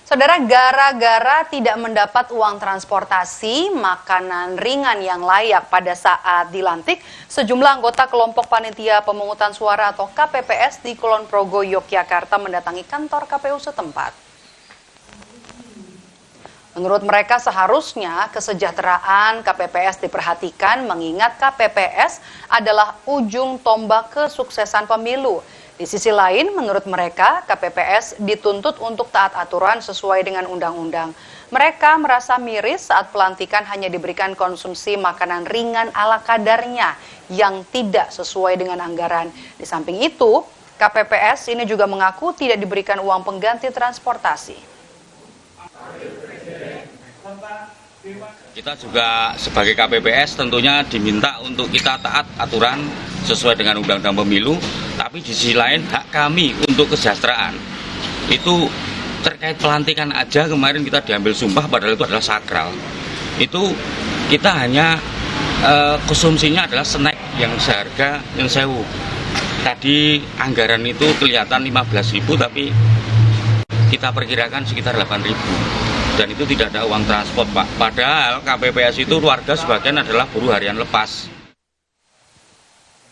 Saudara, gara-gara tidak mendapat uang transportasi, makanan ringan yang layak pada saat dilantik, sejumlah anggota kelompok panitia pemungutan suara atau KPPS di Kulon Progo, Yogyakarta mendatangi kantor KPU setempat. Menurut mereka seharusnya kesejahteraan KPPS diperhatikan mengingat KPPS adalah ujung tombak kesuksesan pemilu. Di sisi lain, menurut mereka, KPPS dituntut untuk taat aturan sesuai dengan undang-undang. Mereka merasa miris saat pelantikan hanya diberikan konsumsi makanan ringan ala kadarnya yang tidak sesuai dengan anggaran. Di samping itu, KPPS ini juga mengaku tidak diberikan uang pengganti transportasi. Kita juga sebagai KPPS tentunya diminta untuk kita taat aturan sesuai dengan undang-undang pemilu, tapi di sisi lain hak kami untuk kesejahteraan. Itu terkait pelantikan aja kemarin kita diambil sumpah padahal itu adalah sakral. Itu kita hanya konsumsinya adalah snack yang seharga yang sewu. Tadi anggaran itu kelihatan 15.000 tapi kita perkirakan sekitar 8.000. Dan itu tidak ada uang transport, Pak. Padahal KPPS itu warga sebagian adalah buruh harian lepas.